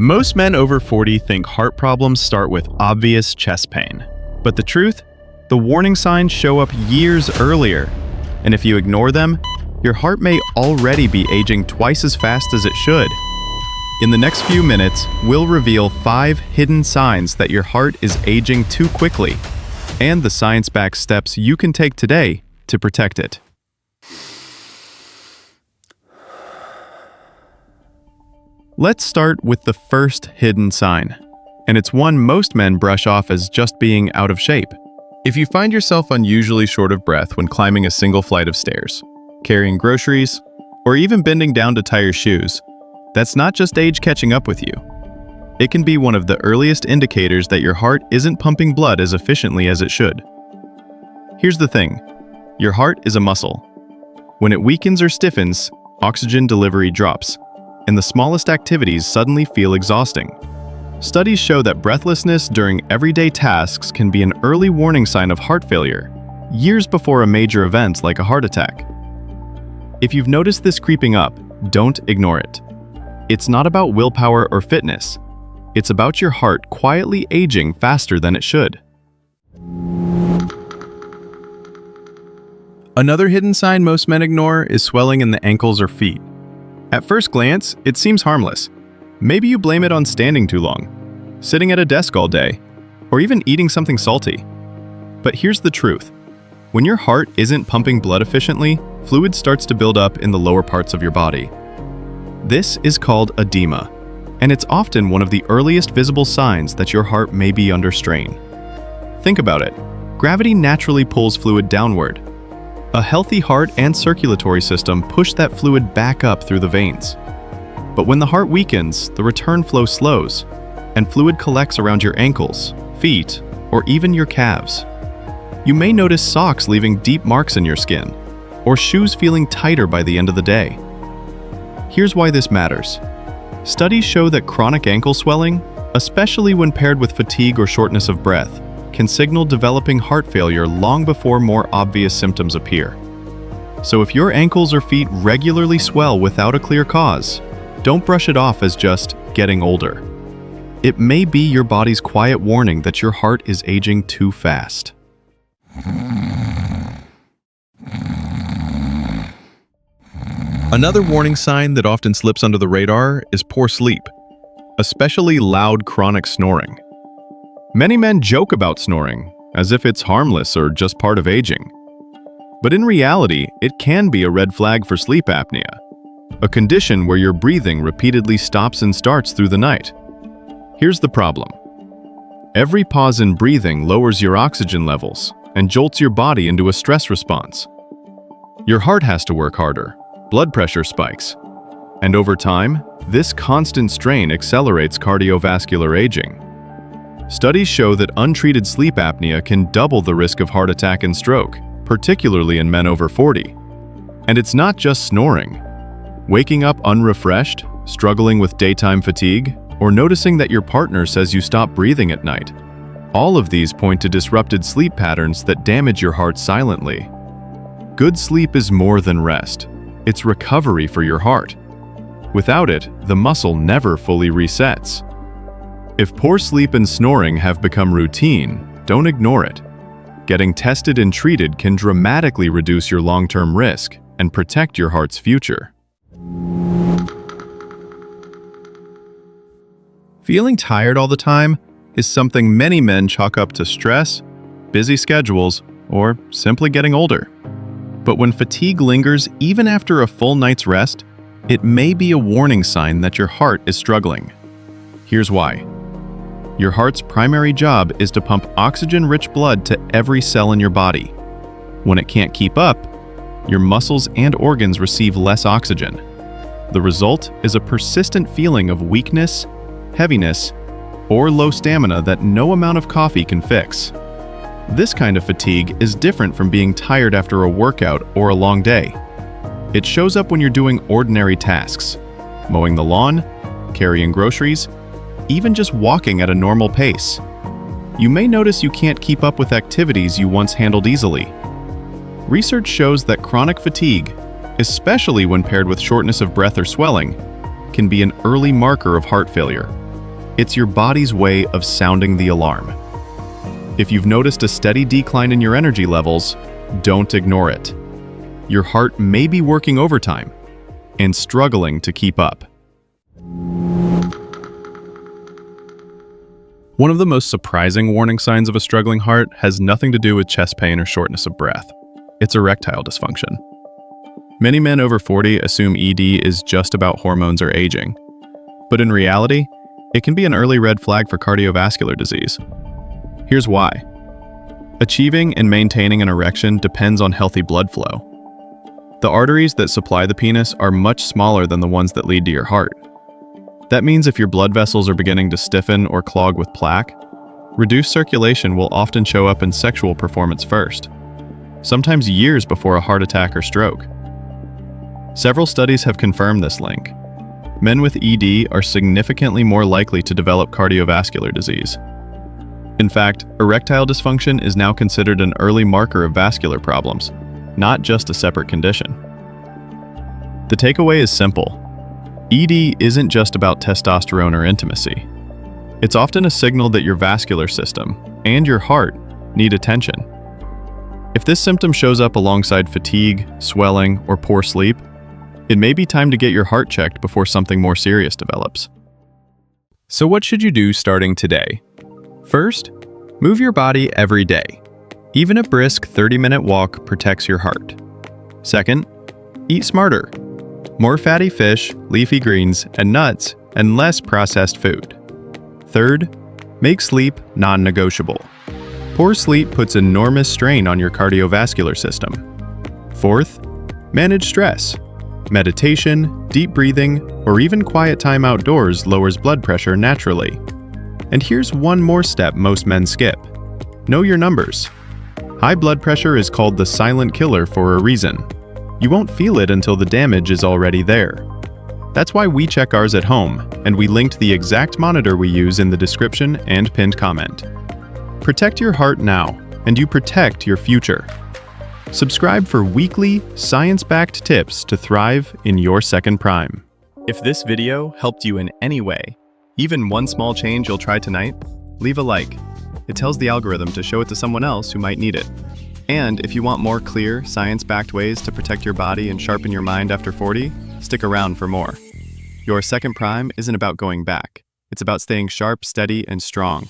Most men over 40 think heart problems start with obvious chest pain. But the truth? The warning signs show up years earlier. And if you ignore them, your heart may already be aging twice as fast as it should. In the next few minutes, we'll reveal 5 hidden signs that your heart is aging too quickly, and the science-backed steps you can take today to protect it. Let's start with the first hidden sign, and it's one most men brush off as just being out of shape. If you find yourself unusually short of breath when climbing a single flight of stairs, carrying groceries, or even bending down to tie your shoes, that's not just age catching up with you. It can be one of the earliest indicators that your heart isn't pumping blood as efficiently as it should. Here's the thing. Your heart is a muscle. When it weakens or stiffens, oxygen delivery drops, and the smallest activities suddenly feel exhausting. Studies show that breathlessness during everyday tasks can be an early warning sign of heart failure, years before a major event like a heart attack. If you've noticed this creeping up, don't ignore it. It's not about willpower or fitness. It's about your heart quietly aging faster than it should. Another hidden sign most men ignore is swelling in the ankles or feet. At first glance, it seems harmless. Maybe you blame it on standing too long, sitting at a desk all day, or even eating something salty. But here's the truth. When your heart isn't pumping blood efficiently, fluid starts to build up in the lower parts of your body. This is called edema, and it's often one of the earliest visible signs that your heart may be under strain. Think about it. Gravity naturally pulls fluid downward. A healthy heart and circulatory system push that fluid back up through the veins. But when the heart weakens, the return flow slows, and fluid collects around your ankles, feet, or even your calves. You may notice socks leaving deep marks in your skin, or shoes feeling tighter by the end of the day. Here's why this matters. Studies show that chronic ankle swelling, especially when paired with fatigue or shortness of breath, can signal developing heart failure long before more obvious symptoms appear. So if your ankles or feet regularly swell without a clear cause, don't brush it off as just getting older. It may be your body's quiet warning that your heart is aging too fast. Another warning sign that often slips under the radar is poor sleep, especially loud chronic snoring. Many men joke about snoring, as if it's harmless or just part of aging. But in reality, it can be a red flag for sleep apnea, a condition where your breathing repeatedly stops and starts through the night. Here's the problem. Every pause in breathing lowers your oxygen levels and jolts your body into a stress response. Your heart has to work harder. Blood pressure spikes. And over time, this constant strain accelerates cardiovascular aging. Studies show that untreated sleep apnea can double the risk of heart attack and stroke, particularly in men over 40. And it's not just snoring. Waking up unrefreshed, struggling with daytime fatigue, or noticing that your partner says you stop breathing at night. All of these point to disrupted sleep patterns that damage your heart silently. Good sleep is more than rest. It's recovery for your heart. Without it, the muscle never fully resets. If poor sleep and snoring have become routine, don't ignore it. Getting tested and treated can dramatically reduce your long-term risk and protect your heart's future. Feeling tired all the time is something many men chalk up to stress, busy schedules, or simply getting older. But when fatigue lingers even after a full night's rest, it may be a warning sign that your heart is struggling. Here's why. Your heart's primary job is to pump oxygen-rich blood to every cell in your body. When it can't keep up, your muscles and organs receive less oxygen. The result is a persistent feeling of weakness, heaviness, or low stamina that no amount of coffee can fix. This kind of fatigue is different from being tired after a workout or a long day. It shows up when you're doing ordinary tasks, mowing the lawn, carrying groceries, even just walking at a normal pace. You may notice you can't keep up with activities you once handled easily. Research shows that chronic fatigue, especially when paired with shortness of breath or swelling, can be an early marker of heart failure. It's your body's way of sounding the alarm. If you've noticed a steady decline in your energy levels, don't ignore it. Your heart may be working overtime and struggling to keep up. One of the most surprising warning signs of a struggling heart has nothing to do with chest pain or shortness of breath. It's erectile dysfunction. Many men over 40 assume ED is just about hormones or aging. But in reality, it can be an early red flag for cardiovascular disease. Here's why. Achieving and maintaining an erection depends on healthy blood flow. The arteries that supply the penis are much smaller than the ones that lead to your heart. That means if your blood vessels are beginning to stiffen or clog with plaque, reduced circulation will often show up in sexual performance first, sometimes years before a heart attack or stroke. Several studies have confirmed this link. Men with ED are significantly more likely to develop cardiovascular disease. In fact, erectile dysfunction is now considered an early marker of vascular problems, not just a separate condition. The takeaway is simple. ED isn't just about testosterone or intimacy. It's often a signal that your vascular system and your heart need attention. If this symptom shows up alongside fatigue, swelling, or poor sleep, it may be time to get your heart checked before something more serious develops. So what should you do starting today? First, move your body every day. Even a brisk 30-minute walk protects your heart. Second, eat smarter. More fatty fish, leafy greens, and nuts, and less processed food. Third, make sleep non-negotiable. Poor sleep puts enormous strain on your cardiovascular system. Fourth, manage stress. Meditation, deep breathing, or even quiet time outdoors lowers blood pressure naturally. And here's one more step most men skip. Know your numbers. High blood pressure is called the silent killer for a reason. You won't feel it until the damage is already there. That's why we check ours at home, and we linked the exact monitor we use in the description and pinned comment. Protect your heart now, and you protect your future. Subscribe for weekly, science-backed tips to thrive in your second prime. If this video helped you in any way, even one small change you'll try tonight, leave a like. It tells the algorithm to show it to someone else who might need it. And if you want more clear, science-backed ways to protect your body and sharpen your mind after 40, stick around for more. Your second prime isn't about going back. It's about staying sharp, steady, and strong.